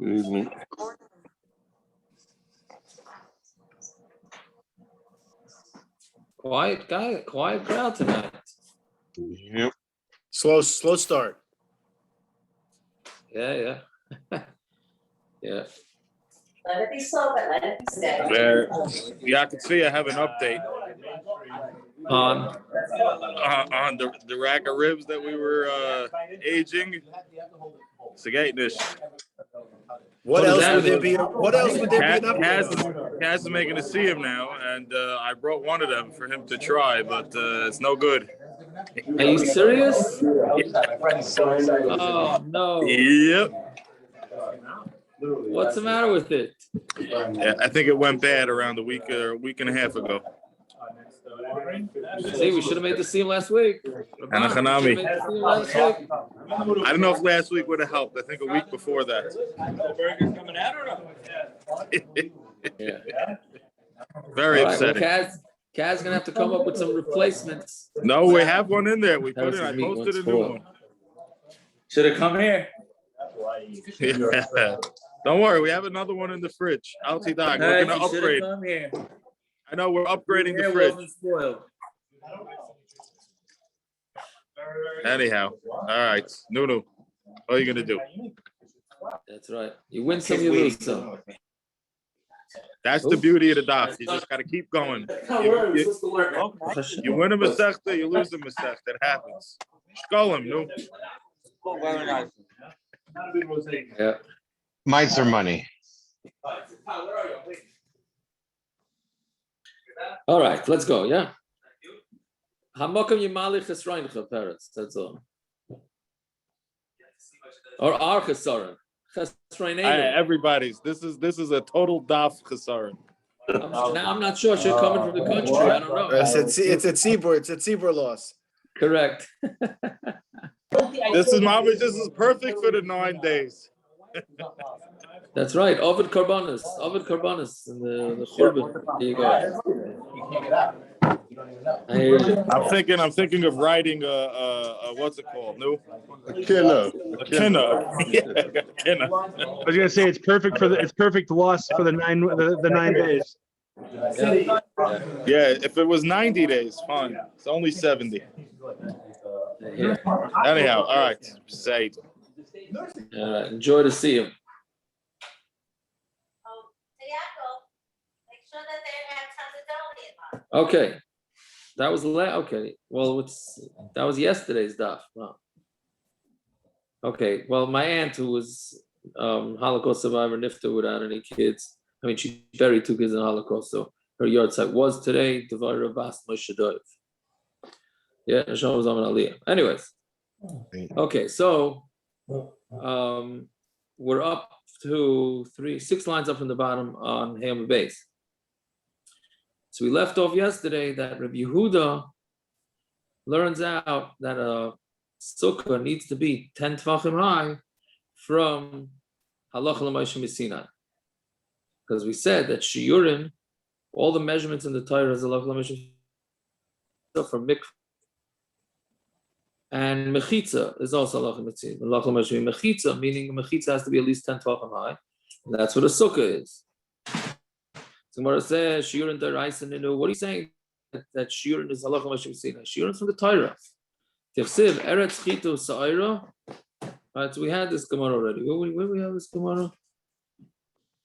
Good evening. Quiet guy, quiet crowd tonight. Yep. Slow start. Yeah. Yeah. Let it be slow, but let it be steady. Yeah, I can see I have an update On the rack of ribs that we were aging. Segatish. What is else that? would there be? What else would there be an update? Kaz is making to see him now, and I brought one of them for him to try, but it's no good. Are you serious? Oh no. Yep. What's the matter with it? Yeah, I think it went bad around a week and a half ago. See, we should have made the scene last week. And a Hanami. Last week. I don't know if last week would have helped. I think a week before that. Burgers coming out or no? Yeah. Very All right, well, upsetting. Kaz gonna have to come up with some replacements. No, we have one in there. We That put was it. I his meat posted a once new for. one. Should have come here. Yeah. Don't worry, we have another one in the fridge. Alti Doc, Hey, we're you gonna should have upgrade. come here. I know we're upgrading the Here fridge. wasn't spoiled. Anyhow, all right, Nunu, what are you gonna do? That's right. You win some, you lose some. That's the beauty of the daf. You just gotta keep going. You win a masechta, you lose a masechta. It happens. Shkolim, no. Yeah. Mites are money. All right, let's go. Yeah. Hamakam Yimalich Chesroincha parents. That's all. Or our Chesaron. Everybody's. This is a total daf chesaron. Now I'm not sure. She's coming from the country. I don't know. It's a tzibur loss. Correct. This is perfect for the 9 days. That's right. Ovid Karbanis, and the Churban. There you go. I hear you. I'm thinking of writing a what's it called? No, A kinna. Yeah, kinna. I was gonna say it's perfect loss for the 9 days. Yeah, if it was 90 days, fine. It's only 70. Yeah. Anyhow, all right. Say it. Enjoy to see him. Make sure that they have Chatzitza. Okay. That was okay. Well, that was yesterday's daf. Wow. Okay. Well, my aunt, who was Holocaust survivor, nifta without any kids. I mean, she buried 2 kids in the Holocaust, so her yard site was today. Devar Bas Moshe Doiv. Yeah, Nashon was on Aliyah. Anyways, okay. So we're up to 6 lines up from the bottom on Hayom base. So we left off yesterday that Rabbi Yehuda learns out that a Sukka needs to be 10 tefachim high from Halacha Lmoshe Misinai. Because we said that Shiurim, all the measurements in the Torah is Halacha Lmoshe from mikvah. And Mechitza is also Halacha Lmoshe Mechitza, meaning Mechitza has to be at least 10 tefachim high. And that's what a Sukka is. So Gemara says, Shiurin Daraisa Ninu. What are you saying? That Shiurin is Halacha Lmoshe Misinai. Shiurin is from the Torah. Tifsiv Eretz Chitu Sa'ira. Right, so we had this Gemara already. Where we have this Gemara?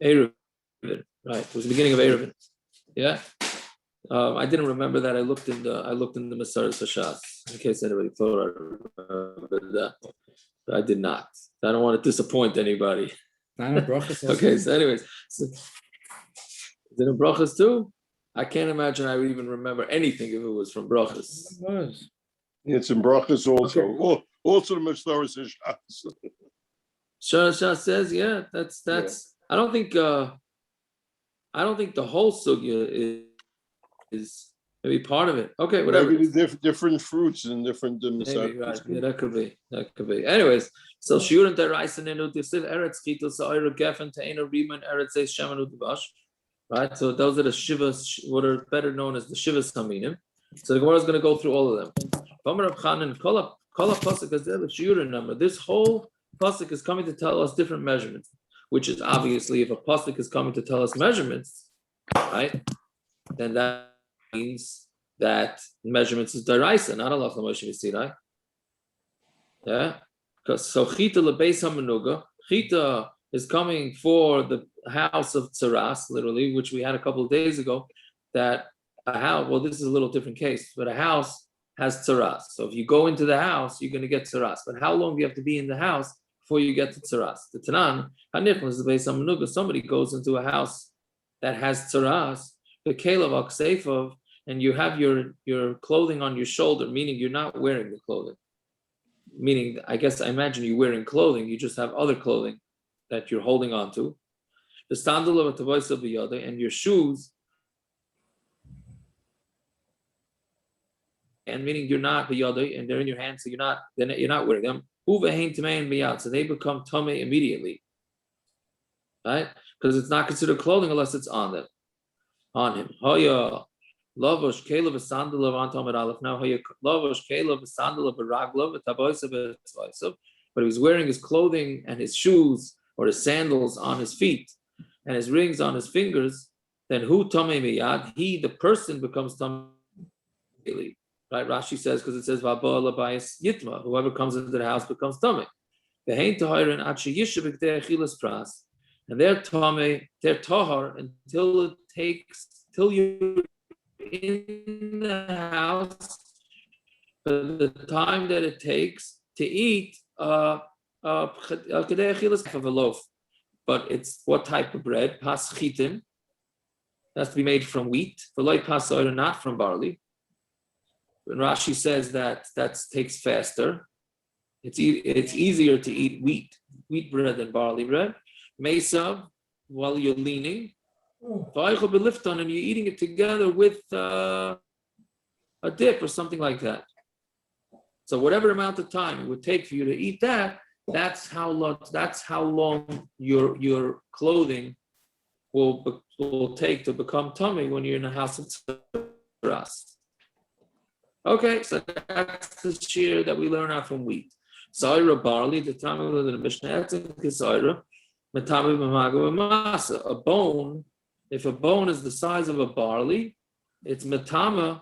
Eruvin. Right, it was the beginning of Eruvin. Yeah. I didn't remember that. I looked in the Masaras Hashas in case anybody thought I remembered that. But I did not. I don't want to disappoint anybody. Okay, so anyways. Is it in Brachas too? I can't imagine I would even remember anything if it was from Brachas. It's in Brachas also. Okay. Also the Masaras Hashas. Shah says, yeah, that's. Yeah. I don't think the whole sugya is maybe part of it. Okay, whatever. Maybe the different fruits and different maybe, right. Yeah, that could be. Anyways, so shiurim deraisa nenu tifsiv eretz chitul sa'ira gefen te'ena riman eretz zeis shemanu devash. Right, so those are the shivas, what are better known as the shivas haminim. So the Gemara is going to go through all of them. Passuk is the shiurim number. This whole passuk is coming to tell us different measurements. which is obviously if a passuk is coming to tell us measurements, right? Then that means that measurements is deraisa, not halacha Lmoshe Misinai. Yeah, because so chita lebeis hamenuga, chita is coming for the house of tzaras, literally, which we had a couple of days ago. That a house, well, this is a little different case, but a house has tzaras. So if you go into the house, you're going to get tzaras. But how long do you have to be in the house before you get to tzaras? The Tanan, hanichnas lebeis hamenuga. Somebody goes into a house that has tzaras, the kelev akseifov, and you have your clothing on your shoulder, meaning you're not wearing the clothing. Meaning, I imagine you're wearing clothing, you just have other clothing that you're holding on to. The sandal of a tavoisa biyada, and your shoes, and meaning you're not biyada, and they're in your hand, so you're not wearing them. So they become tamei immediately, right? Because it's not considered clothing unless it's on him. Lavosh kelev a sandal of antomed aleph. Now lavosh kelev a sandal of a raglov a taboisa b'tzvaisav. But he was wearing his clothing and his shoes or his sandals on his feet and his rings on his fingers. Then who tamei miyad? He, the person, becomes tamei. Right? Rashi says because it says v'aba labayis yitma. Whoever comes into the house becomes tamei. Ve'hein tahirin ad sheyishav b'kdei achilas pras. And they're tamei, they're tahar until you're in the house for the time that it takes to eat a loaf. But it's what type of bread? Pas chitin. Has to be made from wheat. V'loi pas oira, not from barley. When Rashi says that takes faster, it's easier to eat wheat bread than barley bread. Mesav, while you're leaning. And you're eating it together with a dip or something like that. So whatever amount of time it would take for you to eat that, that's how long your clothing will take to become tummy when you're in the house of tzaras. Okay, so that's the shear that we learn out from wheat. Zaira barley, the time of the Mishnah, a bone. If a bone is the size of a barley, it's metama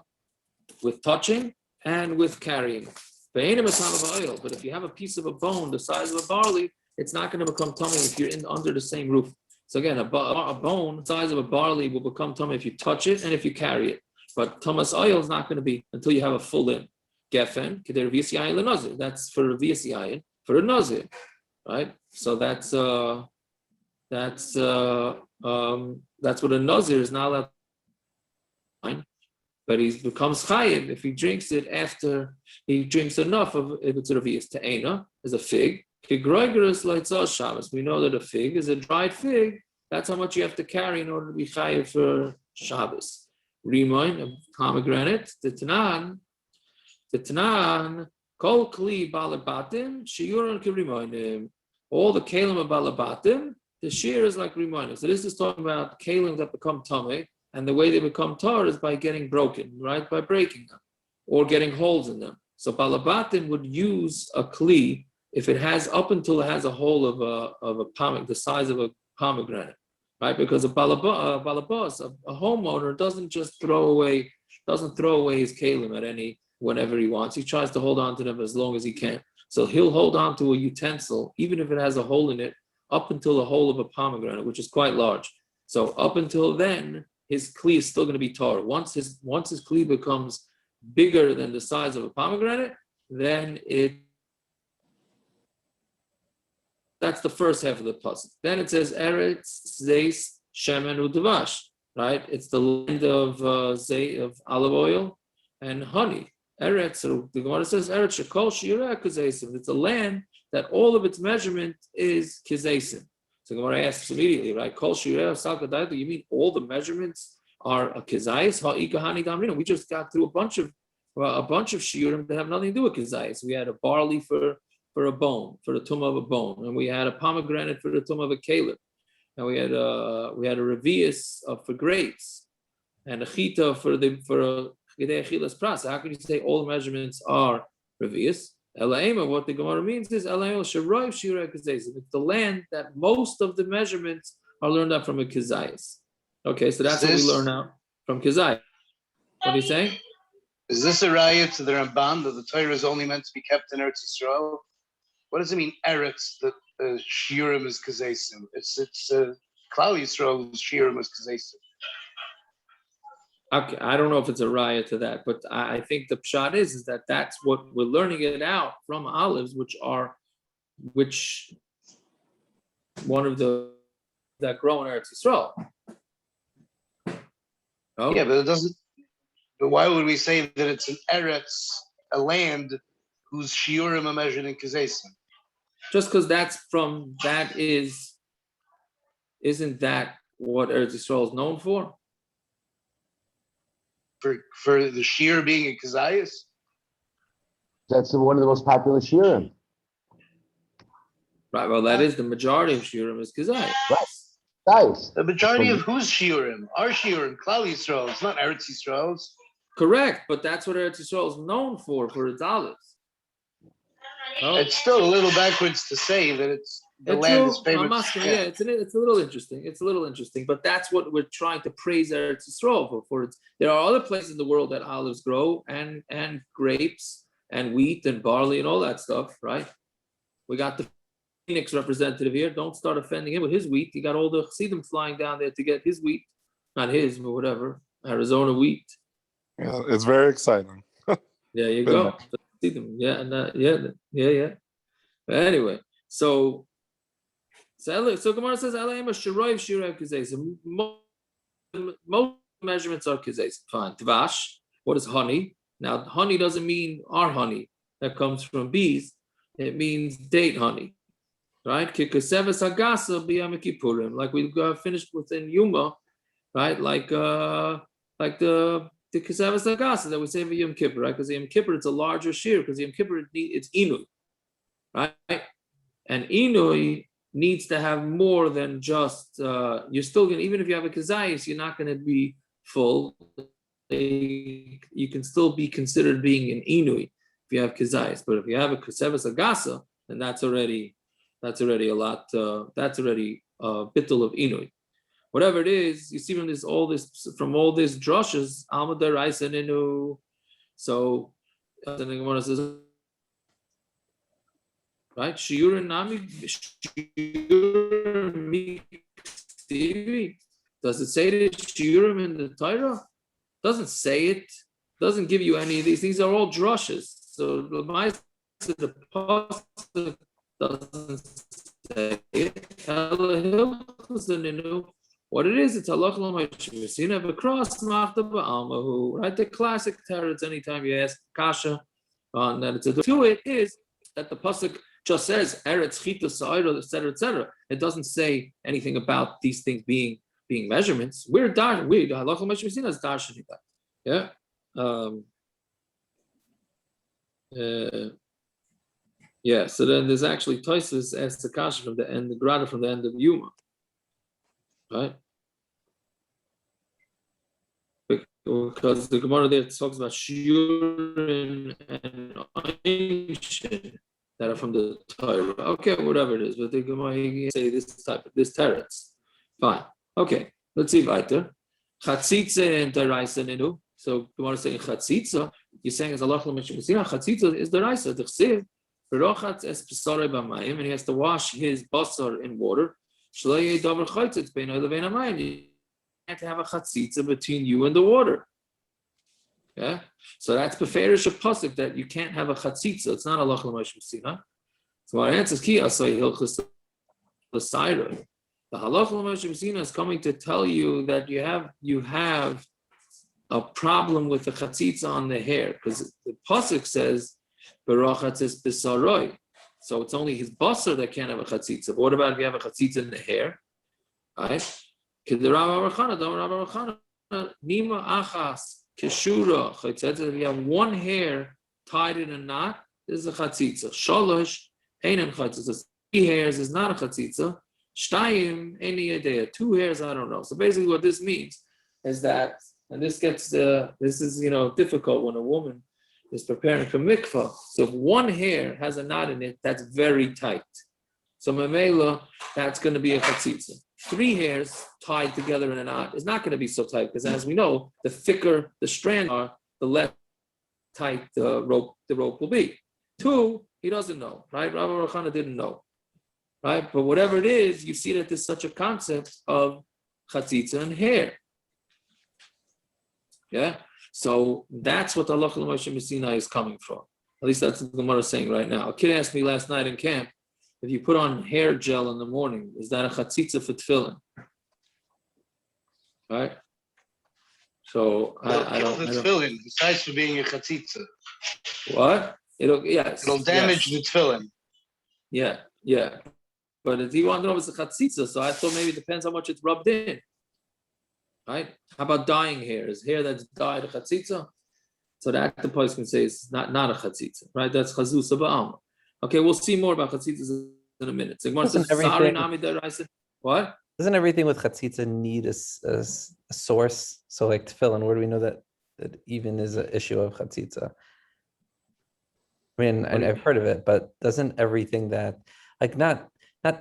with touching and with carrying. But if you have a piece of a bone the size of a barley, it's not going to become tummy if you're under the same roof. So again, a bone the size of a barley will become tummy if you touch it and if you carry it. But Thomas oil is not going to be until you have a full in. Gefen, keder v'yasiyayin lenazir. That's for a v'yasiyayin, for a nazir, right? So that's what a nazir is not allowed to do. But he becomes chayiv if he drinks it after he drinks enough of if it's a revius. Te'ena is a fig. Kigroigerus leitzah Shabbos. We know that a fig is a dried fig. That's how much you have to carry in order to be chayiv for Shabbos. Rimoin, a pomegranate. The Tanan, kol kli balabatim shiuron kirimoinim. All the kalim of balabatim, the shear is like rimoinim. So this is talking about kalim that become tamei. And the way they become tar is by getting broken, right? By breaking them or getting holes in them. So balabatim would use a kli if it has up until it has a hole of a pomegranate, the size of a pomegranate, right? Because a balabas, a homeowner doesn't throw away his kalim whenever he wants. He tries to hold on to them as long as he can. So he'll hold on to a utensil, even if it has a hole in it, up until the hole of a pomegranate, which is quite large. So up until then, his kli is still going to be tar. Once his kli becomes bigger than the size of a pomegranate, then that's the first half of the passuk. Then it says eretz zeis shemen udavash, right? It's the land of olive oil and honey. Eretz, so the Gemara says eretz shekol shireh kizeisim. It's a land that all of its measurement is kizeisim. So the Gemara asks immediately, right? Kol shireh salkadayt. You mean all the measurements are a kizayis? Ha'ikahani damrina. We just got through a bunch of shiurim that have nothing to do with kizayis. We had a barley for a bone, for the tumah of a bone, and we had a pomegranate for the tumah of a caleb, and we had a revius for grapes, and a chita for a gedei achilas pras. How can you say all the measurements are revius? Elaima, what the Gemara means is it's the land that most of the measurements are learned out from a kizayis. Okay, so that's what we learn out from kizayis. What are you saying? Is this a raya to the Ramban that the Torah is only meant to be kept in Eretz Yisrael? What does it mean, Eretz, that Shiurim is Kazesim? It's Klal Yisrael's Shiurim is Kazesim. Okay, I don't know if it's a raya to that, but I think the pshat is that that's what we're learning it out from olives, which one of the that grow in Eretz Yisrael. Oh? Yeah, but it doesn't. But why would we say that it's an Eretz, a land whose Shiurim are measured in Kazesim? Just because isn't that what Eretz Yisrael is known for? For the Shiur being in Kazayas? That's one of the most popular shiurim. Right, well, that is the majority of shiurim is kazayis. Right. Nice. The majority of whose Shiurim? Our Shiurim, Klal Yisrael. It's not Eretz Yisrael's. Correct, but that's what Eretz Yisrael is known for its olives. Oh. It's still a little backwards to say that it's the land is favored. It's a little interesting. It's a little interesting, but that's what we're trying to praise Eretz Yisrael for. There are other places in the world that olives grow and grapes and wheat and barley and all that stuff, right? We got the Phoenix representative here. Don't start offending him with his wheat. You got all the Chassidim flying down there to get his wheat, not his, but whatever, Arizona wheat. Yeah, it's very exciting. There you go. Yeah, and yeah. But anyway, so Gemara says, most measurements are kizes. Fine. Tvash, what is honey? Now, honey doesn't mean our honey that comes from bees. It means date honey, right? Like we finished within Yuma, right? Like the Kesevas Agasa that we say for Yom Kippur, right? Because Yom Kippur, it's a larger shear, because Yom Kippur, it's Inui, right? And Inui needs to have more than just, you're still going to, even if you have a Kazayas, you're not going to be full. You can still be considered being an Inui if you have Kazayas. But if you have a Kesevas Agasa, then that's already a lot, that's already a bittul of Inui. Whatever it is, you see from all this drushes, Amud Raisa Ninu. So the Gemara says, right? Shiurim Nami Shiurim. Does it say that Shiurim in the Torah? Doesn't say it. Doesn't give you any of these. These are all drushes. So the passuk doesn't say it. What it is, it's Halacha Lmoshe Misinai Asmachta Bialma, right? The classic teretz. Anytime you ask Kasha on that, to it is that the passuk just says Eretz Chita Sa'ira, etc. It doesn't say anything about these things being measurements. We're Halacha Lmoshe Misinai is darshaning that. Yeah. Yeah. So then there's actually Tosfos asks the Kasha from the end, the Grada from the end of Yuma. Right? Because the Gemara there talks about shiurim and einshin that are from the Torah. Okay, whatever it is, but the Gemara say this teretz. Fine. Okay, let's see weiter. Chatzitza and deraisa ninu. So Gemara saying chatzitza. You're saying as Allah Misinai, chatzitza is deraisa. The chsiv berochatz es pesarei b'mayim, and he has to wash his basar in water. You have to have a chatzitza between you and the water. Yeah, so that's beferish a passuk that you can't have a chatzitza. It's not Halacha Lmoshe Misinai. So our answer is ki asay hilchos l'saira. The Halacha Lmoshe Misinai is coming to tell you that you have a problem with the chatzitza on the hair, because the passuk says berachatz es b'saroi. So it's only his basar that can't have a chatzitza. But what about if you have a chatzitza in the hair? Right? Nima achas keshura chatzitza. If you have one hair tied in a knot, this is a chatzitza. Shalosh einan chatzitza. 3 hairs is not a chatzitza. Shtayim any idea. 2 hairs, I don't know. So basically, what this means is that, and this is difficult when a woman is preparing for mikvah. So if one hair has a knot in it, that's very tight. So memela, that's going to be a chatzitza. 3 hairs tied together in a knot is not going to be so tight because, as we know, the thicker the strand are, the less tight the rope will be. 2, he doesn't know, right? Rabbi Rachana didn't know, right? But whatever it is, you see that there's such a concept of chatzitza and hair. Yeah, so that's what the Halacha Lmoshe Misinai is coming from. At least that's what the Gemara is saying right now. A kid asked me last night in camp, if you put on hair gel in the morning, is that a chatzitza for tefillin? Right? So I don't. Tefillin, besides for being a chatzitza. What? It'll damage the tefillin. Yeah. But if you want to know if it's a chatzitza, so I thought maybe it depends how much it's rubbed in. Right? How about dyeing hair? Is hair that's dyed a chatzitza? So that the place can say it's not a chatzitza, right? That's Chatzitza Bialma. Okay, we'll see more about chatzitzas in a minute. So what? Doesn't everything with chatzitza need a source? So like tefillin, where do we know that even is an issue of chatzitza? I mean, I've heard of it, but doesn't everything that, like not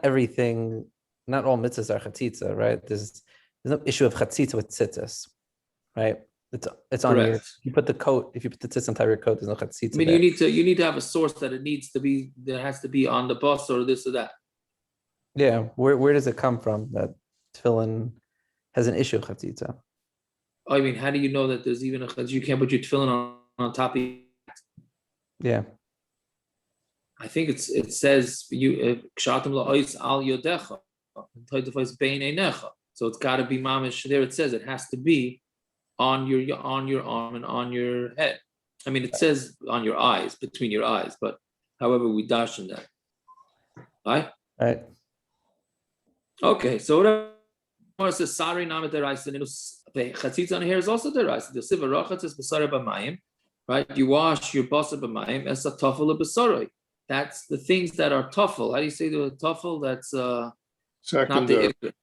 everything, not all mitzvahs are chatzitza, right? There's no issue of chatzitza with tzitzis, right? It's on your, you put the coat, if you put the tzitzis on top of your coat, there's no chatzitza. I mean, you need to have a source that has to be on the bus or this or that. Yeah, where does it come from that tefillin has an issue of chatzitza? I mean, how do you know that there's even a chatzitza? You can't put your tefillin on top of it. Yeah. I think it says you kshatim la'ois al yodecha, so it's got to be mamish. There it says it has to be on your arm and on your head. I mean, it says on your eyes, between your eyes, but however we dash in that. Right? Right. Okay, so what says sari namet deraisa, the chatzitza on here is also deraisa. The siva rachatz is basara b'mayim, right? You wash your basar b'mayim as a tafel b'saroi. That's the things that are tafel. How do you say the tafel? That's secondary. Not the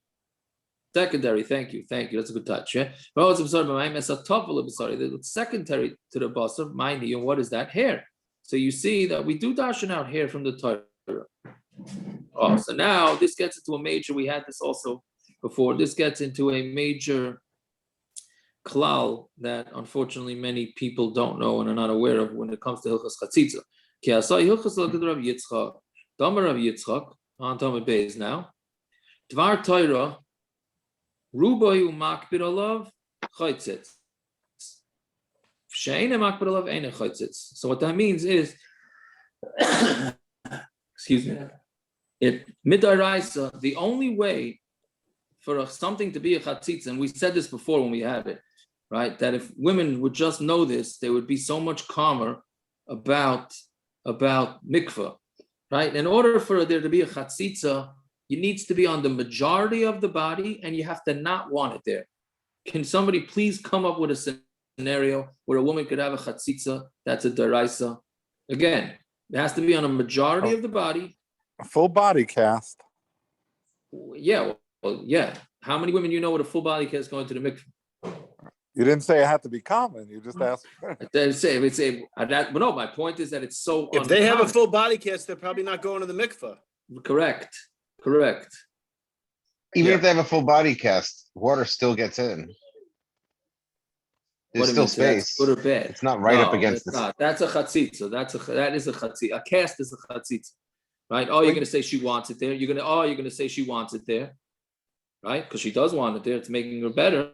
secondary. Thank you. That's a good touch. Yeah. The secondary to the basar, mind you, and what is that? Hair. So you see that we do dashen out hair from the Torah. Oh, so now this gets into a major. We had this also before. This gets into a major klal that unfortunately many people don't know and are not aware of when it comes to hilchas chatzitza. Ki asay hilchas Rav Yitzchak, Damar Rav Yitzchak on Talmud Beis now. Dvar Torah. Ruboy umakbir alav chaytzitz. She'ena makbir alav ena chaytzitz. So what that means is, excuse me, midaraisa, the only way for something to be a chatzitz, and we said this before when we had it, right? That if women would just know this, they would be so much calmer about mikvah, right? In order for there to be a chatzitza, it needs to be on the majority of the body, and you have to not want it there. Can somebody please come up with a scenario where a woman could have a chatzitza that's a deraisa? Again, it has to be on a majority of the body. A full body cast. Yeah, yeah. How many women you know with a full body cast going to the mikveh? You didn't say it had to be common. You just asked. But no, my point is that it's so. If they have a full body cast, they're probably not going to the mikveh. Correct. Even if they have a full body cast, water still gets in. There's still space. Good or bad? It's not right up against this. That's a chatzitza. That is a chatzitza. A cast is a chatzitza, right? Oh, you're going to say she wants it there. You're going to say she wants it there, right? Because she does want it there. It's making her better,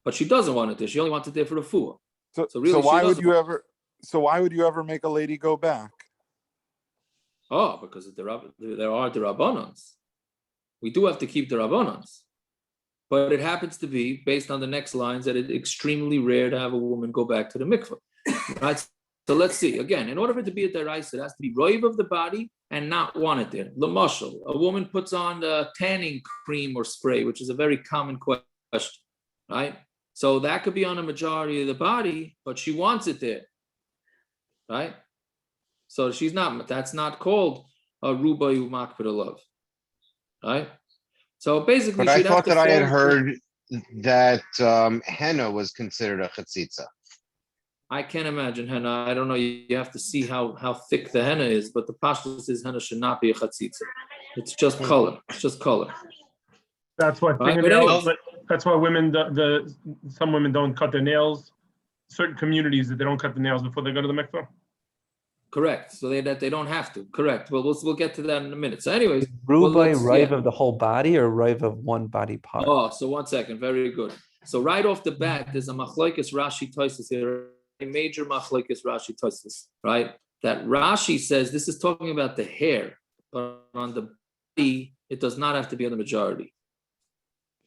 but she doesn't want it there. She only wants it there for the fuah. So why would you ever? So why would you ever make a lady go back? Oh, because there are the rabbanans. We do have to keep the rabbanans. But it happens to be, based on the next lines, that it's extremely rare to have a woman go back to the mikveh. Right? So let's see. Again, in order for it to be a deraisa, it has to be roiv of the body and not want it there. L'moshe, a woman puts on the tanning cream or spray, which is a very common question. Right? So that could be on a majority of the body, but she wants it there. Right? So that's not called a rubayu makbid love. Right? So basically, but I thought that I had heard that henna was considered a chatzitza. I can't imagine henna. I don't know. You have to see how thick the henna is, but the Partitions is henna should not be a chatzitza. It's just color. It's just color. That's why Right, but fingernails. anyways. That's why women, some women don't cut their nails. Certain communities that they don't cut the nails before they go to the mikvah. Correct. So they don't have to. Correct. Well, we'll get to that in a minute. So, anyways, Rubai rive of the whole body or rive of one body part? Oh, so 1 second. Very good. So right off the bat, there's a Machlokes Rashi Tosfos here, a major Machlokes Rashi Tosfos, right? That Rashi says this is talking about the hair, but on the body, it does not have to be on the majority.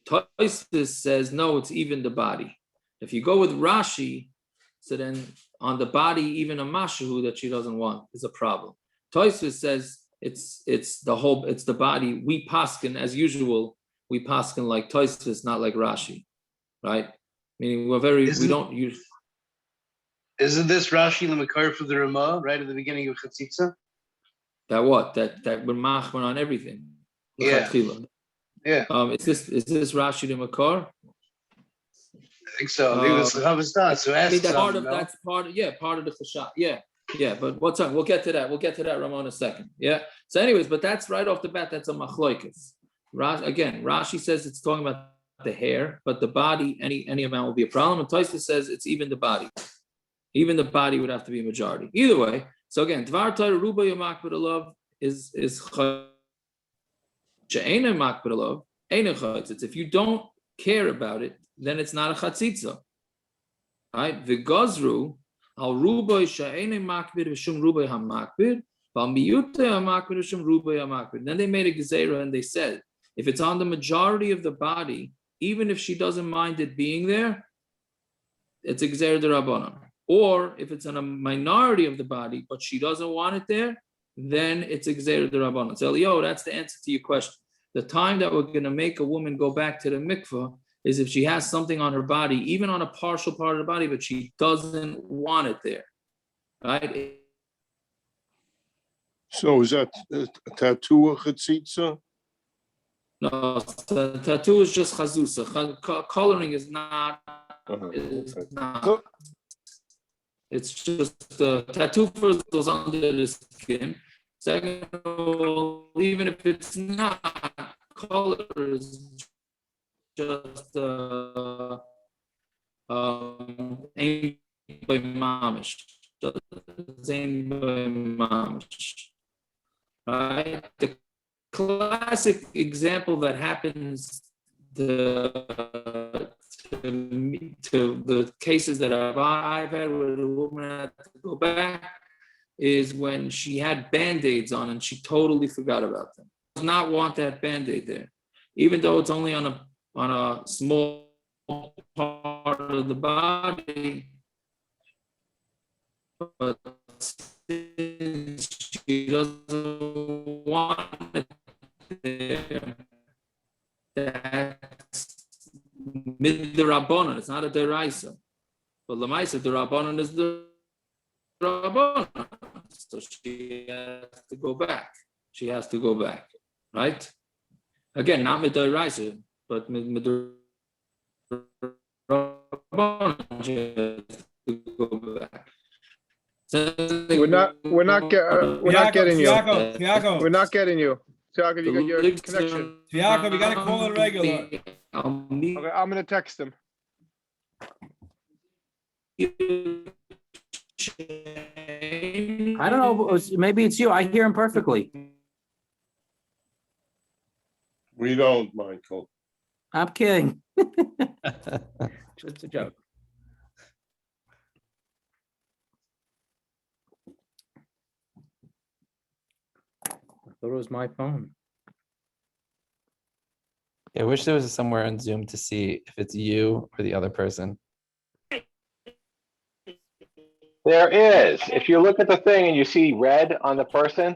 Tosfos says no, it's even the body. If you go with Rashi, so then on the body, even a mashahu that she doesn't want is a problem. Tosfos says it's the body. We paskin as usual. We paskin like Tosfos, not like Rashi, right? Meaning we don't use. Isn't this Rashi L'Makar for the Ramah right at the beginning of Chatzitza? That what? That we're machman on everything. Yeah. Yeah. Is this Rashi the Makar? I think so. I think it was Chavastat. So that's part of the chashat. Yeah. But what's up? We'll get to that. Ramon, in a second. Yeah. So, anyways, but that's right off the bat. That's a machlokes. Again, Rashi says it's talking about the hair, but the body, any amount will be a problem. And Tosfos says it's even the body. Even the body would have to be a majority. Either way. So again, Dvar Torah Ruba Yamak B'Alav is She'ena Mak B'Alav Eina Chatzitza. If you don't care about it, then it's not a chatzitza. Right? V'gazru al Ruba She'ena Makbid V'Shum Ruba HaMakbid V'al Miyuta HaMakbid V'Shum Ruba HaMakbid. Then they made a gezerah and they said, if it's on the majority of the body, even if she doesn't mind it being there, it's a gezerah d'Rabbanan. Or if it's on a minority of the body, but she doesn't want it there, then it's a gezerah d'Rabbanan. So, that's the answer to your question. The time that we're going to make a woman go back to the mikveh is if she has something on her body, even on a partial part of the body, but she doesn't want it there. Right? So is that a tattoo a chatzitza? No, the tattoo is just chazusa. Coloring is not. It's just the tattoo first goes under the skin. Second of all, even if it's not, color is just aimed by mamish. Aimed by mamish. Right? The classic example that happens to the cases that I've had where the woman had to go back is when she had Band-Aids on and she totally forgot about them. Does not want that Band-Aid there, even though it's only on a small part of the body. But since she doesn't want it there, that's mid-Rabbanan. It's not a deraisa. But Lamaisa, the Rabbanan is the Rabbanan. So she has to go back. Right? Again, not mid-deraisa, but mid-Rabbanan. She has to go back. We're not getting you. Tiago. We're not getting you. Tiago, you got your connection. Tiago, we gotta call it regular. Okay, I'm gonna text him. I don't know. Maybe it's you. I hear him perfectly. We don't, Michael. I'm kidding. Just a joke. I thought it was my phone. I wish there was somewhere on Zoom to see if it's you or the other person. There is. If you look at the thing and you see red on the person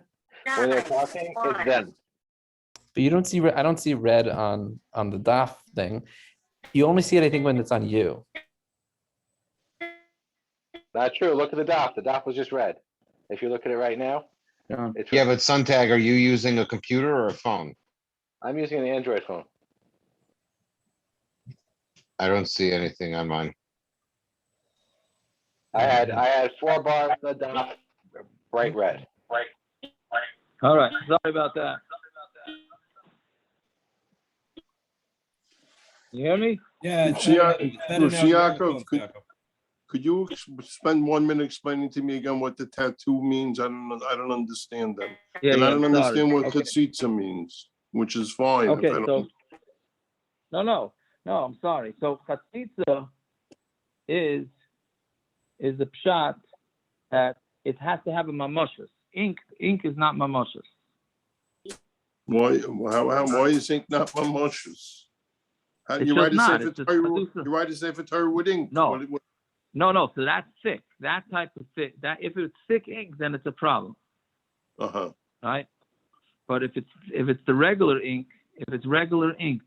when they're talking, it's them. But you don't see. I don't see red on the Daf thing. You only see it, I think, when it's on you. Not true. Look at the Daf. The Daf was just red. If you look at it right now, it's Yeah, red. but Suntag, are you using a computer or a phone? I'm using an Android phone. I don't see anything on mine. I had 4 bars in the dot, bright red. All right, sorry about that. You hear me? Yeah, Yaakov, could you spend 1 minute explaining to me again what the tattoo means? I don't understand that. Yeah, And I yeah, don't sorry. understand what Okay. Chatzitza means, which is fine. Okay, if I so don't- no, I'm sorry. So Chatzitza is the pshat that it has to have a mamoshes. Ink is not mamoshes. Why is ink not mamoshes? It's You just write a not. sefer It's just Torah. Chatzitza. You write a sefer Torah with ink. No. What- No. So that's thick. That type of thick. That if it's thick ink, then it's a problem, right? But if it's the regular ink,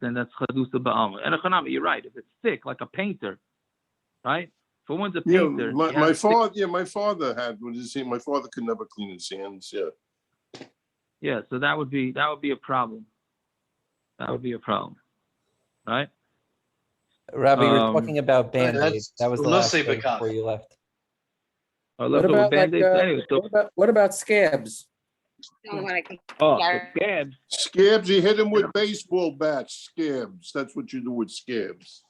then that's Chatzitza Bialma. And you're right. If it's thick, like a painter, right? For one's a painter. my father had. What is he? My father could never clean his hands. Yeah. Yeah. So that would be a problem. That would be a problem, right? Rabbi, you were talking about Band-Aids. That was the last Lmoshe thing Bekach. before you left. What about what about scabs? Scabs. Scabs, you hit him with baseball bats. Scabs. That's what you do with scabs.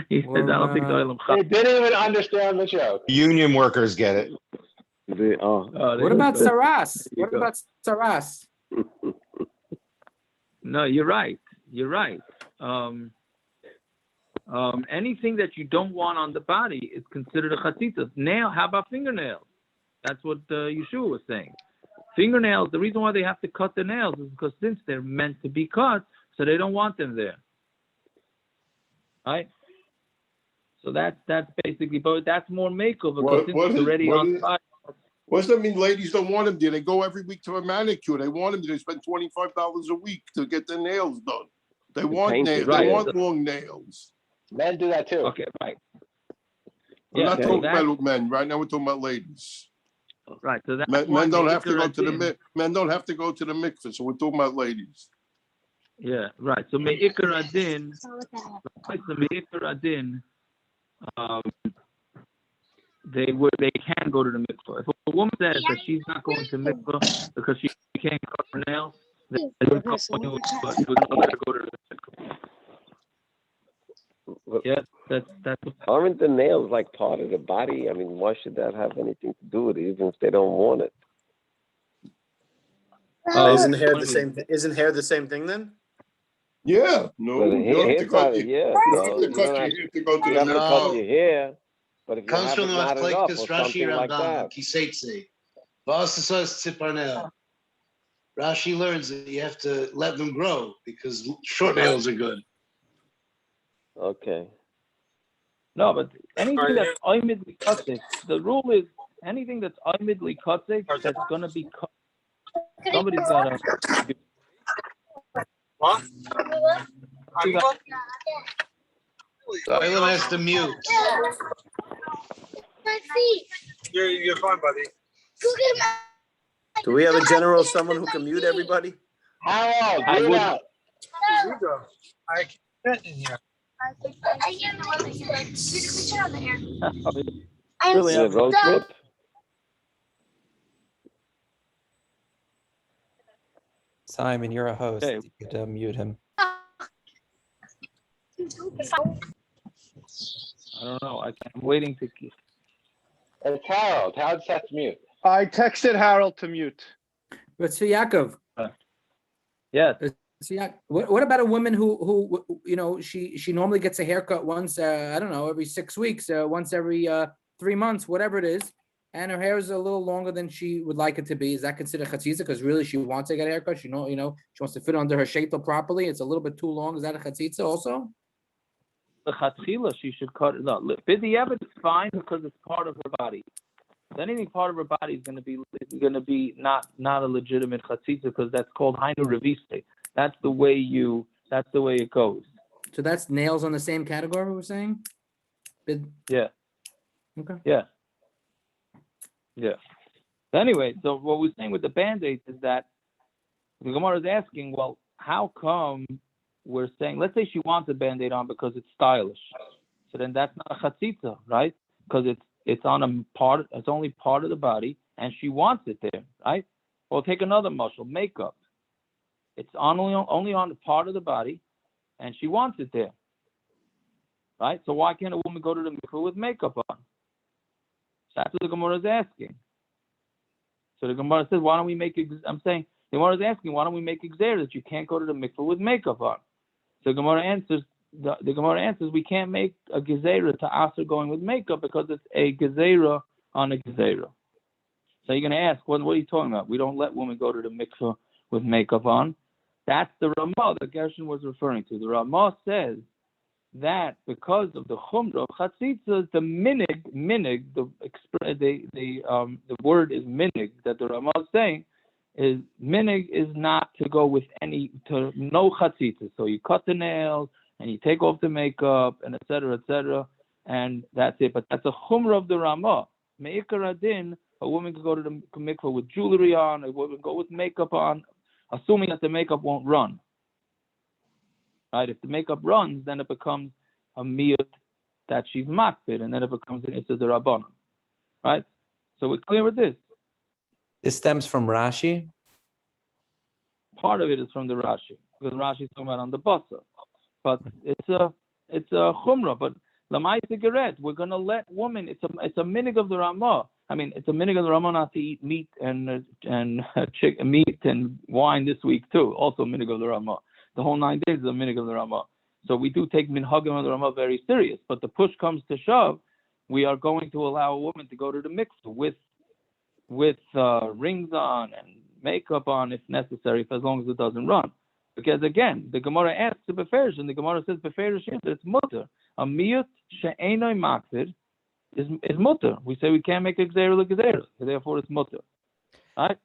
He said, I don't think They didn't even understand the joke. Union workers get it. What about saras? What about saras? No, you're right. Anything that you don't want on the body is considered a chatzitza. Nail, how about fingernails? That's what Yeshua was saying. Fingernails, the reason why they have to cut the nails is because since they're meant to be cut, so they don't want them there. Right? So that's basically, but that's more makeover because it's already on fire. What does that mean? Ladies don't want them there. They go every week to a manicure. They want them there. They spend $25 a week to get their nails done. They want nails. Right. They want long nails. Men do that too. Okay, right. We're not talking about men. Right now we're talking about ladies. Right. So that's men don't have to go to the men don't have to go to the mikveh. So we're talking about ladies. Yeah, right. So me'ikar adin, they can go to the mikveh. If a woman says that she's not going to mikveh because she can't cut her nails, then they would let her go to the mikveh. Yeah, that's. Aren't the nails like part of the body? I mean, why should that have anything to do with it, even if they don't want it? Isn't hair the same? Isn't hair the same thing then? Yeah, no. You don't have to cut your hair to go to you have to cut your hair, but if you Comes have from it the knotted up or Machlokes something Rashi like Rambam, that. Kiseitzi. V'asasas tziparnel. Rashi learns that you have to let them grow because short nails are good. Okay. No, but anything that's oimidly cutzik, the rule is anything that's oimidly cutzik that's going to be cut. Somebody's got to. What? Silent has to mute. You're fine, buddy. Do we have a general someone who can mute everybody? Harold, I would. I can't in here. Really, Yeah, road trip. Simon, you're a host. Hey. You could mute him. I don't know. I'm waiting to. It's Harold. Harold sets mute. I texted Harold to mute. But so Yaakov. Yes. What about a woman who she normally gets a haircut once I don't know, every 6 weeks, once every 3 months, whatever it is, and her hair is a little longer than she would like it to be. Is that considered chatzitza? Because really she wants to get a haircut. She wants to fit under her sheitel properly. It's a little bit too long. Is that a chatzitza also? The chatzila she should cut it up. B'diavad is fine because it's part of her body. So anything part of her body is going to be not a legitimate chatzitza because that's called hainu reviste. That's the way it goes. So that's nails on the same category we're saying? Yeah. Okay. Yeah. Anyway, so what we're saying with the Band-Aids is that the Gemara is asking, well, how come we're saying, let's say she wants a Band-Aid on because it's stylish. So then that's not a chatzitza, right? because it's on a part. It's only part of the body, and she wants it there, right? Well, take another muscle, makeup. It's only on the part of the body, and she wants it there, right? So why can't a woman go to the mikveh with makeup on? That's what the Gemara is asking. So the Gemara says, why don't we make? I'm saying the Gemara is asking, why don't we make exer that you can't go to the mikveh with makeup on? So the Gemara answers. The Gemara answers, we can't make a gezerah to aser going with makeup because it's a gezerah on a gezerah. So you're going to ask, what are you talking about? We don't let women go to the mikveh with makeup on. That's the Ramah that Gershon was referring to. The Ramah says that because of the chumrah of Chatzitza, the minig, the word is minig that the Ramah is saying is minig is not to go with no Chatzitza. So you cut the nails and you take off the makeup and et cetera, and that's it. But that's a chumrah of the Ramah. Me'ikar adin, a woman could go to the mikveh with jewelry on, a woman could go with makeup on, assuming that the makeup won't run. Right? If the makeup runs, then it becomes a miyut that she's makbid, and then it becomes an issa d'rabbanan. Right? So we're clear with this. This stems from Rashi. Part of it is from the Rashi, because Rashi is talking about on the basa. But it's a chumrah. But lamaisa geret, we're going to let women. It's a minig of the Ramah. I mean, it's a minig of the Ramah not to eat meat and meat and wine this week too. Also a minig of the Ramah. The whole 9 days is a minig of the Ramah. So we do take minhagim of the Ramah very serious. But the push comes to shove, we are going to allow a woman to go to the mikveh with rings on and makeup on if necessary, as long as it doesn't run. Because again, the Gemara asks the beferish, and the Gemara says beferish that it's mutter. A miyut she'enoi maksid is mutter. We say we can't make a gzeira l'gzeira, so therefore it's mutter. Right?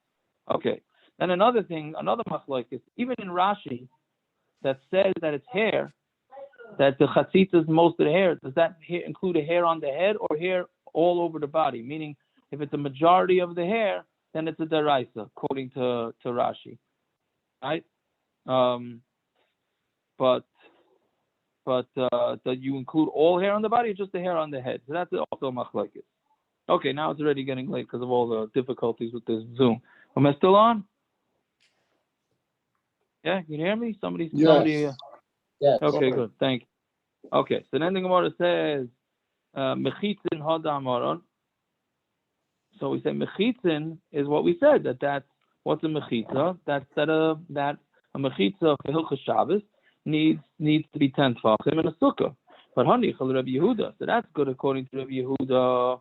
Okay. Then another thing, another machlokes, even in Rashi, that says that it's hair, that the chatzitza is most of the hair. Does that include a hair on the head or hair all over the body? Meaning, if it's a majority of the hair, then it's a deraisa, according to Rashi. Right? But that you include all hair on the body or just the hair on the head? So that's also machlokes. Okay, now it's already getting late because of all the difficulties with this Zoom. Am I still on? Yeah, you hear me? Somebody. Yes. Okay, good. Thank you. Okay, so then the Gemara says, mechitzin hadamaron. So we say mechitzin is what we said, that's what's a mechitza? That's that a mechitza for Hilchas Shabbos needs to be 10 tefachim and a Sukka. But honey, Rabbi Yehuda, so that's good according to Rabbi Yehuda,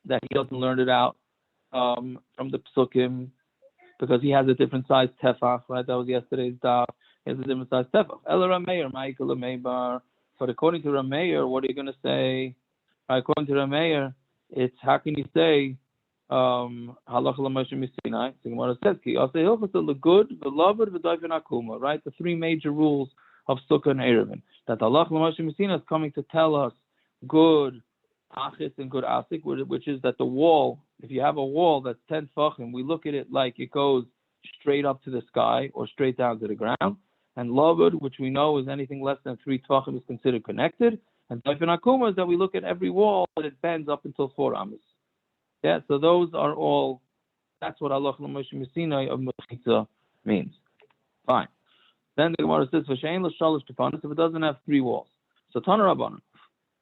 that he doesn't learn it out from the psukim, because he has a different size tefach, right? That was yesterday's daf. He has a different size tefach. Ela Rameir, Michael Lameibar. But according to Rameir, what are you going to say? According to Rameir, it's how can you say Halacha Lmoshe Misinai? The Gemara says, I'll say Hilchos Lavud, the Lavud, the Dofen, Akuma, right? The 3 major rules of Sukka and Erevin. That Halacha Lmoshe Misinai is coming to tell us good achis and good asik, which is that the wall, if you have a wall that's 10 tefachim, we look at it like it goes straight up to the sky or straight down to the ground. And Lavud, which we know is anything less than 3 tefachim, is considered connected. And Dofen Akuma is that we look at every wall and it bends up until 4 amos. Yeah, so those are all, that's what Halacha Lmoshe Misinai of Mechitza means. Fine. Then the Gemara says, V'shein l'shalosh tefanos, if it doesn't have 3 walls. So Tana Rabbanan.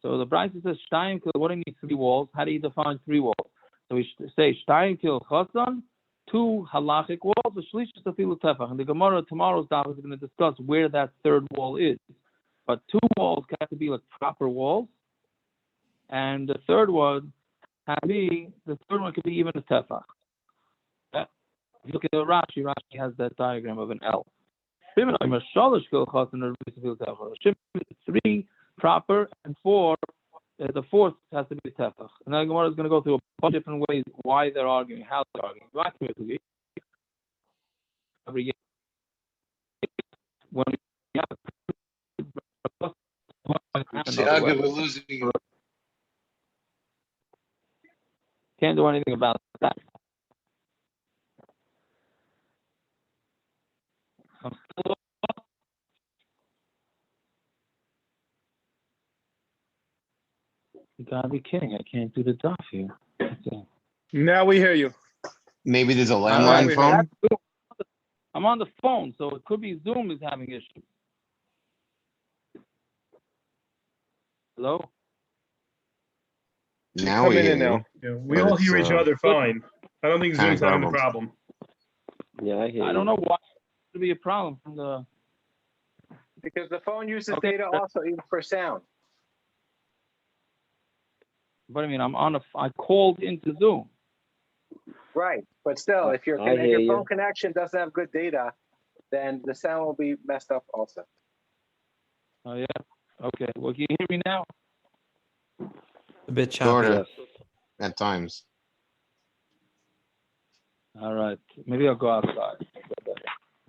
So the Brisa says, Shtayim kil, what do you need 3 walls? How do you define 3 walls? So we say, Shtayim kil chasan, 2 halachic walls, v'shlishis afilu tefach. And the Gemara tomorrow's daf is going to discuss where that 3rd wall is. But 2 walls have to be like proper walls. And the 3rd one could be even a tefach. Yeah. If you look at the Rashi has that diagram of an L. 3 proper and 4, the 4th has to be tefach. And then Gemara is going to go through a bunch of different ways why they're arguing, how they're arguing. Every year, when we have we're losing you. Can't do anything about that. I'm still You gotta be kidding. I can't do the Daf here. Okay. Now we hear you. Maybe there's a All right, landline phone. I'm on the phone, so it could be Zoom is having issues. Hello? Now we Coming hear in now. you. Yeah, we But all it's, hear each other fine. I don't think kinda Zoom's having a garbled. problem. Yeah, I hear I you. don't know why it would be a problem from the. Because the phone uses Okay. data also even for sound. But I mean, I called into Zoom. Right, but still, if your I hear phone you. connection doesn't have good data, then the sound will be messed up also. Oh yeah. Okay. Well, can you hear me now? A bit Sort choppy. of. At times. All right. Maybe I'll go outside.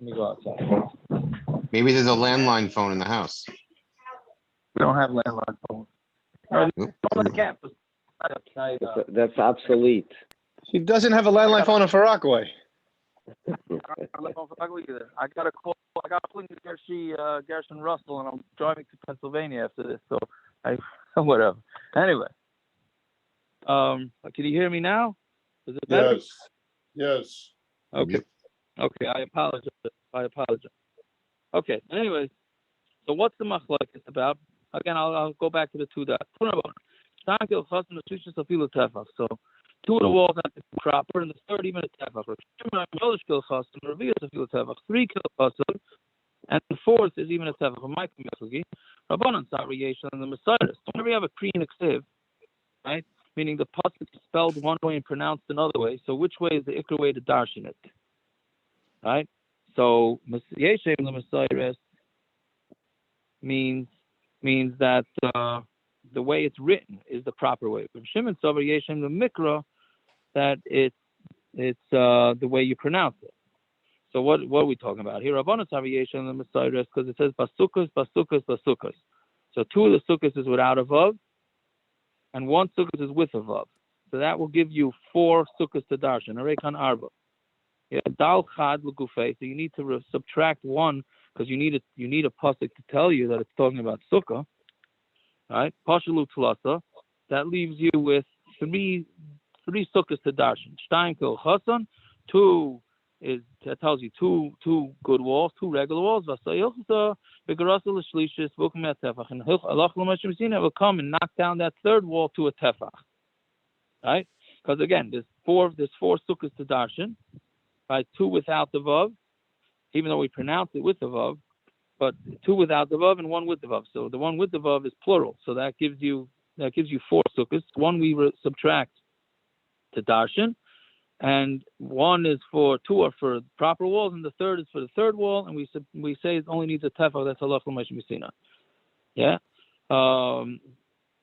Let me go outside. Maybe there's a landline phone in the house. We don't have landline phones. No, Oop. on the campus. That's obsolete. He doesn't have a landline phone in Far Rockaway. I got a call. I got a call to Gershon Russell, and I'm driving to Pennsylvania after this. So whatever. Anyway, can you hear me now? Is it better? Yes. Yes. Okay. Okay. I apologize. Okay. Anyways, so what's the Machlokes about? Again, I'll go back to the two dots. So 2 of the walls have to be proper, and the third even a tefach. 3 kilchassim, and the fourth is even a tefach. Rabbanan Sariyation and the Messiah. Whenever you have a Kriyan Ksiv, right? Meaning the passuk is spelled one way and pronounced another way. So which way is the ikra way to darshan it? Right? So Yeshem the Messiah means that the way it's written is the proper way. From Shimon Sover Yeshem the Mikra, that it's the way you pronounce it. So what are we talking about here? Rabbanan Sariyation and the Messiah, because it says pasukas. So 2 of the sukkahs is without a vav, and 1 sukkah is with a vav. So that will give you 4 sukkahs to darshan. Arekan arba. Yeah, dal chad l'gufay. So you need to subtract 1 because you need a passuk to tell you that it's talking about sukkah. Right? Pashalu tlasa. That leaves you with 3 sukkahs to darshan. Shtein kil chasan. 2 is that tells you two good walls, 2 regular walls. Vasayilchasa begarasa l'shlishis v'ukum tefach. And Halacha Lmoshe Misinai will come and knock down that third wall to a tefach. Right? Because again, there's 4 sukkahs to darshan. Right? 2 without the vav, even though we pronounce it with the vav, but 2 without the vav and 1 with the vav. So the one with the vav is plural. So that gives you 4 sukkahs. 1 we subtract to darshan, and 1 is for 2 are for proper walls, and the third is for the third wall. And we say it only needs a tefach. That's Halacha Lmoshe Misinai. Yeah.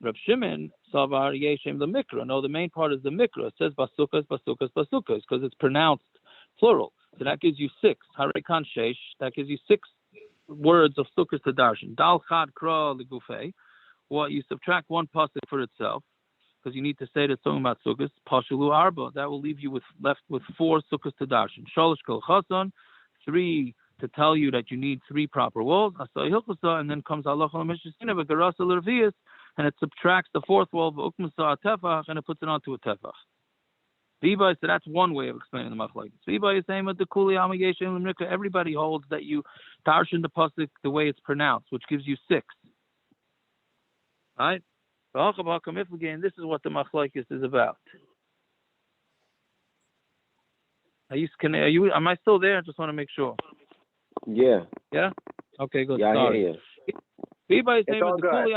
Reb Shimon Savar Yeshem the Mikra. No, the main part is the Mikra. It says basukas because it's pronounced plural. So that gives you 6. Harekan Sheish. That gives you 6 words of sukkahs to darshan. Dal chad kra legufei. Well, you subtract 1 pasuk for itself because you need to say that it's talking about sukkahs. Pashalu arba. That will leave you left with 4 sukkahs to darshan. Shalosh kol chasan. 3 to tell you that you need 3 proper walls. And then comes Halacha Lmoshe Misinai v'garasa l'rvius, and it subtracts the 4th wall v'ukmasa tefach, and it puts it onto a tefach. So that's one way of explaining the Machlokes. Is saying that the Kuli Ama Yeshem L'Mikra, everybody holds that you darshan the pasuk the way it's pronounced, which gives you 6. Right? Again, this is what the Machlokes is about. Am I still there? I just want to make sure. Yeah. Yeah? Okay, good. Yeah, Sorry. I hear you. It's all good.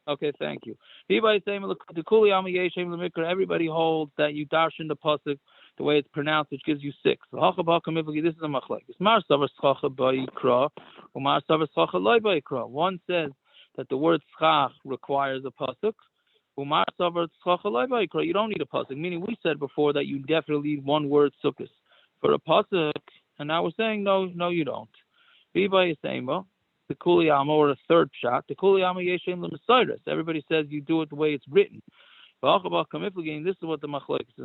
Okay, thank you. The Kuli Ama Yeshem L'Mikra, everybody holds that you darshan the pasuk the way it's pronounced, which gives you 6. This is a Machlokes. Mar savar schacha ba'ikra, umar savar schacha loy ba'ikra. One says that the word schach requires a pasuk. Umar savar schacha loy ba'ikra. You don't need a pasuk. Meaning, we said before that you definitely need 1 word sukkahs for a pasuk, and now we're saying no, you don't. Viva Yisema. The Kuli Ama, or a third shot. The Kuli Ama Yeshem L'Messiah. Everybody says you do it the way it's written. This is what the Machlokes is.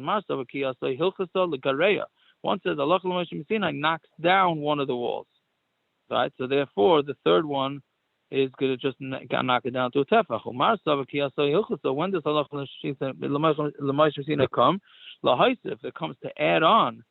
One says Halacha Lmoshe Misinai knocks down one of the walls. Right? So therefore, the third one is going to just knock it down to a tefach. So when does Lmoshe Misinai come? If it comes to add on,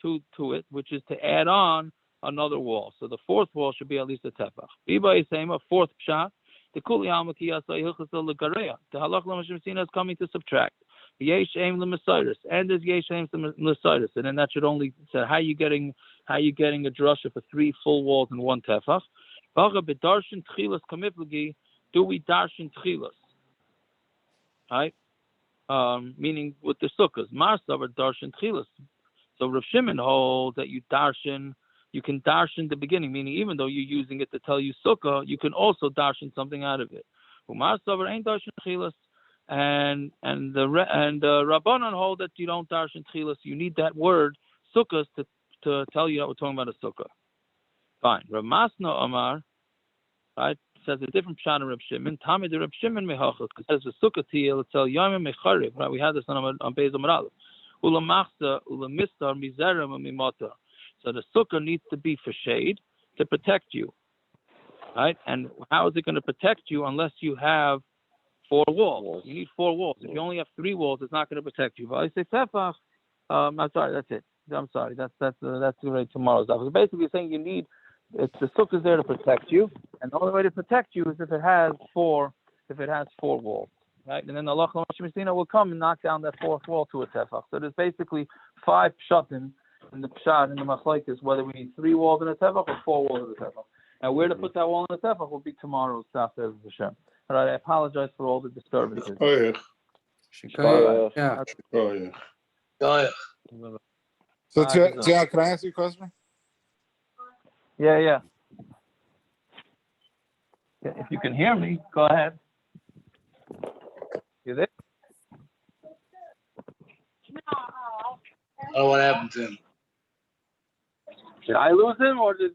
to it, which is to add on another wall. So the fourth wall should be at least a tefach. Biba is saying a fourth pshat. The Kuli Alma Ki Yasai Hilchas L'Gareya. The Halacha Lmoshe Misinai is coming to subtract. Yesh Aim L'Mesiris, and there's Yesh Aim L'Mesiris, and then that should only say how you getting a drasha for 3 full walls and 1 tefach. Baga b'darshan tchilas kamiflagi. Do we darshan tchilas? Right? Meaning with the sukkahs. Marsavar darshan tchilas. So Rav Shimon holds that you can darshan the beginning, meaning even though you're using it to tell you sukkah, you can also darshan something out of it. Marsavar ain't darshan tchilas. And the Rabbanan hold that you don't darshan tchilas. You need that word sukkahs to tell you that we're talking about a sukkah. Fine. Rav Masna Omar, right, says a different pshat of Rav Shimon. Tamid Rav Shimon mehachas, because it says the sukkah tiyel tell yomim mechariv. Right, we had this on Beis Amud Aleph. Ulamachsa ulamistar mizerem mimota. So the sukkah needs to be for shade to protect you, right? And how is it going to protect you unless you have 4 walls? You need 4 walls. If you only have 3 walls, it's not going to protect you. But I say tefach. I'm sorry, that's it. I'm sorry, that's right tomorrow's daf. So basically saying the sukkah is there to protect you, and the only way to protect you is if it has 4 walls, right? And then the Lmoshe Misinai will come and knock down that 4th wall to a tefach. So there's basically 5 pshatim in the pshat in the Machlokes, whether we need 3 walls in a tefach or 4 walls in a tefach. Now where to put that wall in a tefach will be tomorrow's daf. Hashem. All right, I apologize for all the disturbances. Oh yeah. Yeah. Oh yeah. So, Tia, can I ask you a question? Yeah. If you can hear me, go ahead. You there? Oh, what happened to him? Did I lose him or did?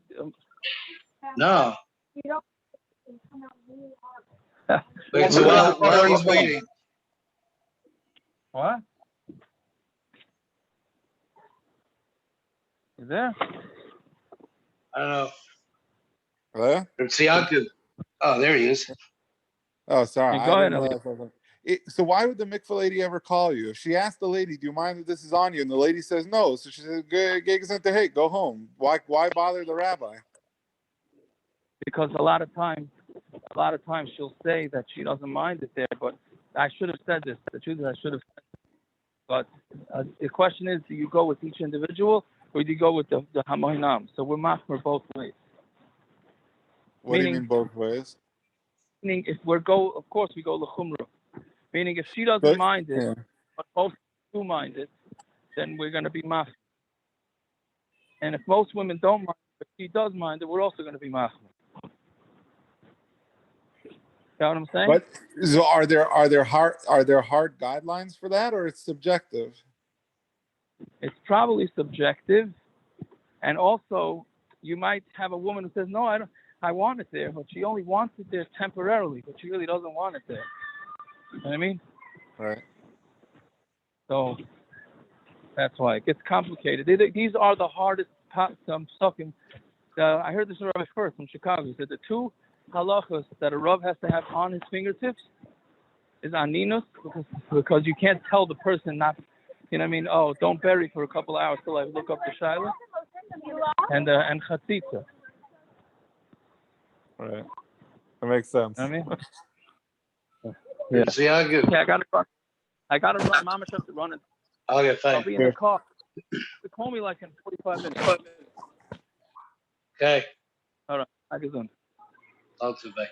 No. Wait, so while he's waiting. What? You there? I don't know. Hello? It's Yaakov. Oh, there he is. Oh, sorry. Hey, go ahead, So why would the mikveh lady ever call you? If she asked the lady, do you mind that this is on you? And the lady says no. So she says, go home. Why bother the rabbi? Because a lot of times she'll say that she doesn't mind it there, but I should have said this. The truth is I should have said this. But the question is, do you go with each individual or do you go with the Hamoinam? So we're machmer both ways. What do you mean both ways? Meaning if of course we go l'chumra. Meaning if she doesn't mind it, but most do mind it, then we're going to be machmer. And if most women don't mind it, but she does mind it, we're also going to be machmer. You know what I'm saying? But so are there hard guidelines for that, or it's subjective? It's probably subjective, and also you might have a woman who says, "No, I want it there," but she only wants it there temporarily, but she really doesn't want it there. You know what I mean? Right. So that's why it gets complicated. These are the hardest psukim. I heard this from Rabbi first from Chicago. He said the 2 halachas that a Rav has to have on his fingertips is aninus, because you can't tell the person not, you know what I mean? Oh, don't bury for a couple of hours till I look up the shaila. And Chatzitza. Right. That makes sense. You know what I mean? Yeah. So yeah, good. Yeah, I gotta run. Mama has to run it. Okay, fine. I'll be in the car. You call me like in 45 minutes. Okay. All right. I can. Talk to you, bye.